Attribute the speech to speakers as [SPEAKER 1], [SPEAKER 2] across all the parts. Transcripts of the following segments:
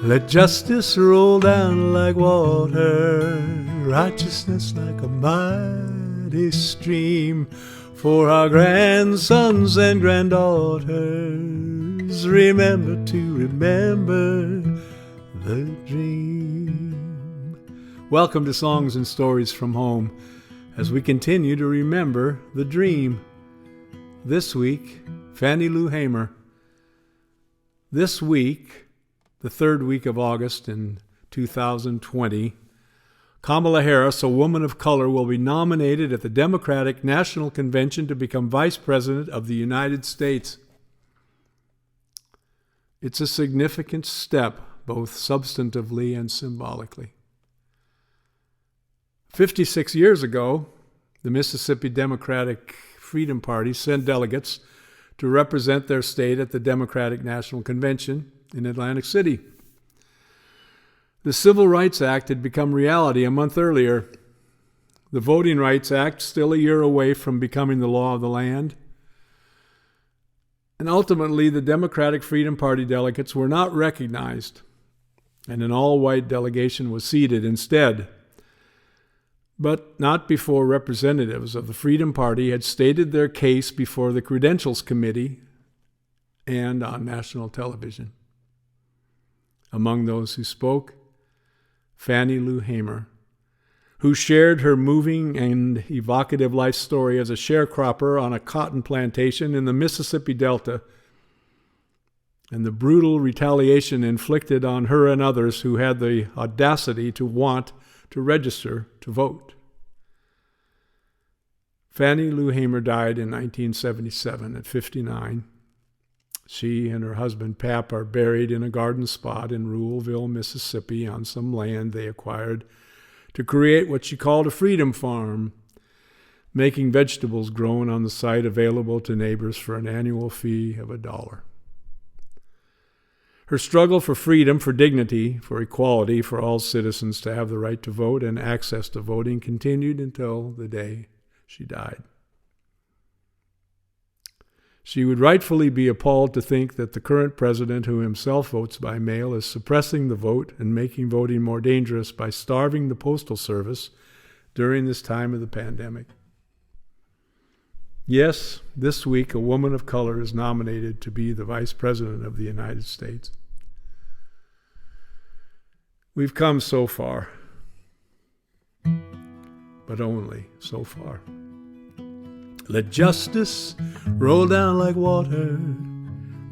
[SPEAKER 1] Let justice roll down like water, righteousness like a mighty stream, for our grandsons and granddaughters. Remember to remember the dream. Welcome to Songs and Stories from Home, as we continue to remember the dream. This week, Fannie Lou Hamer. This week, the third week of August in 2020, Kamala Harris, a woman of color, will be nominated at the Democratic National Convention to become Vice President of the United States. It's a significant step, both substantively and symbolically. 56 years ago, the Mississippi Democratic Freedom Party sent delegates to represent their state at the Democratic National Convention in Atlantic City. The Civil Rights Act had become reality a month earlier. The Voting Rights Act, still a year away from becoming the law of the land. And ultimately, the Democratic Freedom Party delegates were not recognized, and an all-white delegation was seated instead. But not before representatives of the Freedom Party had stated their case before the Credentials Committee and on national television. Among those who spoke, Fannie Lou Hamer, who shared her moving and evocative life story as a sharecropper on a cotton plantation in the Mississippi Delta, and the brutal retaliation inflicted on her and others who had the audacity to want to register to vote. Fannie Lou Hamer died in 1977 at 59. She and her husband, Pap, are buried in a garden spot in Ruleville, Mississippi, on some land they acquired to create what she called a freedom farm, making vegetables grown on the site available to neighbors for an annual fee of $1. Her struggle for freedom, for dignity, for equality, for all citizens to have the right to vote and access to voting continued until the day she died. She would rightfully be appalled to think that the current president, who himself votes by mail, is suppressing the vote and making voting more dangerous by starving the Postal Service during this time of the pandemic. Yes, this week a woman of color is nominated to be the Vice President of the United States. We've come so far, but only so far. Let justice roll down like water,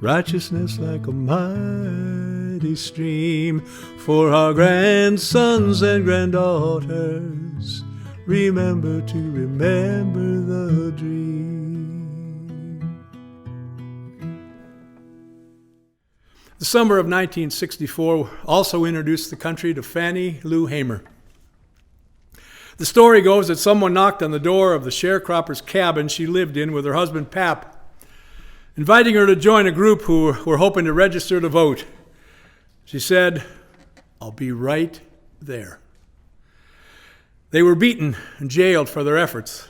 [SPEAKER 1] righteousness like a mighty stream, for our grandsons and granddaughters. Remember to remember the dream. The summer of 1964 also introduced the country to Fannie Lou Hamer. The story goes that someone knocked on the door of the sharecropper's cabin she lived in with her husband, Pap, inviting her to join a group who were hoping to register to vote. She said, "I'll be right there." They were beaten and jailed for their efforts.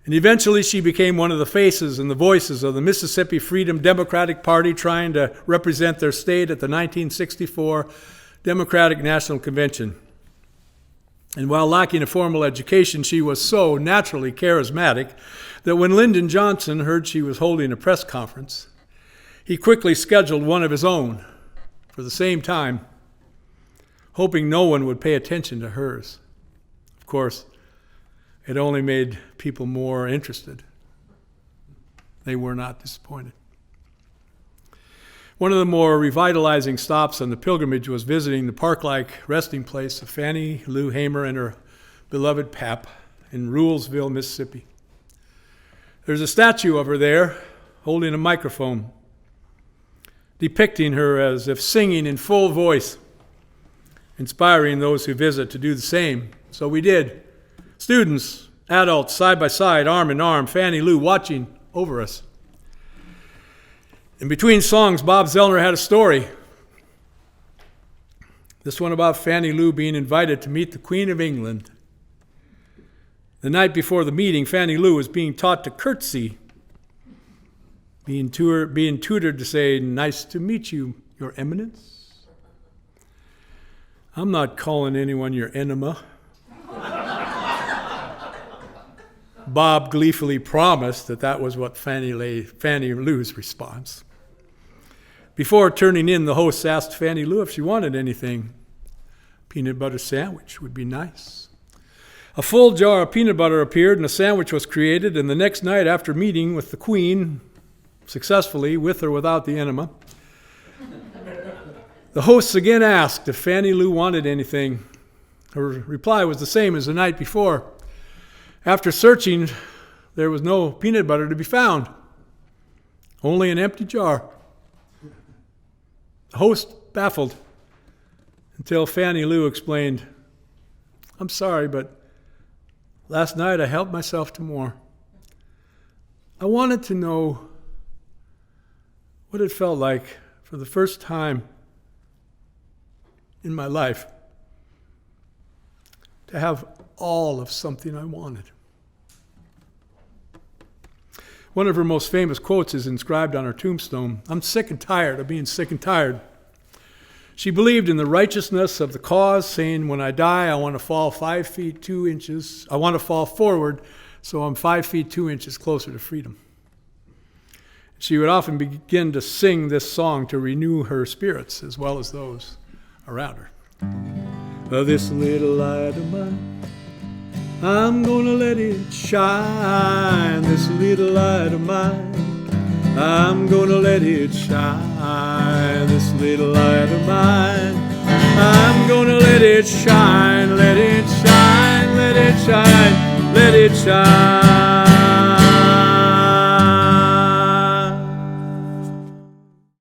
[SPEAKER 1] And eventually she became one of the faces and the voices of the Mississippi Freedom Democratic Party, trying to represent their state at the 1964 Democratic National Convention. And while lacking a formal education, she was so naturally charismatic that when Lyndon Johnson heard she was holding a press conference, he quickly scheduled one of his own for the same time, hoping no one would pay attention to hers. Of course, it only made people more interested. They were not disappointed. One of the more revitalizing stops on the pilgrimage was visiting the park-like resting place of Fannie Lou Hamer and her beloved Pap in Rulesville, Mississippi. There's a statue of her there holding a microphone, depicting her as if singing in full voice, inspiring those who visit to do the same. So we did. Students, adults, side by side, arm in arm, Fannie Lou watching over us. In between songs, Bob Zellner had a story. This one about Fannie Lou being invited to meet the Queen of England. The night before the meeting, Fannie Lou was being taught to curtsy, being tutored to say, "Nice to meet you, Your Eminence." I'm not calling anyone your enema. Bob gleefully promised that was what Fannie Lou's response. Before turning in, the host asked Fannie Lou if she wanted anything. Peanut butter sandwich would be nice. A full jar of peanut butter appeared and a sandwich was created, and the next night after meeting with the Queen, successfully, with or without the enema, the hosts again asked if Fannie Lou wanted anything. Her reply was the same as the night before. After searching, there was no peanut butter to be found, only an empty jar. The host baffled until Fannie Lou explained, "I'm sorry, but last night I helped myself to more. I wanted to know what it felt like for the first time in my life to have all of something I wanted." One of her most famous quotes is inscribed on her tombstone. "I'm sick and tired of being sick and tired." She believed in the righteousness of the cause, saying, when I die, I want to fall 5 feet 2 inches. I want to fall forward so I'm 5 feet 2 inches closer to freedom. She would often begin to sing this song to renew her spirits as well as those around her. This little light of mine, I'm gonna let it shine. This little light of mine, I'm gonna let it shine. This little light of mine, I'm gonna let it shine. Let it shine, let it shine, let it shine.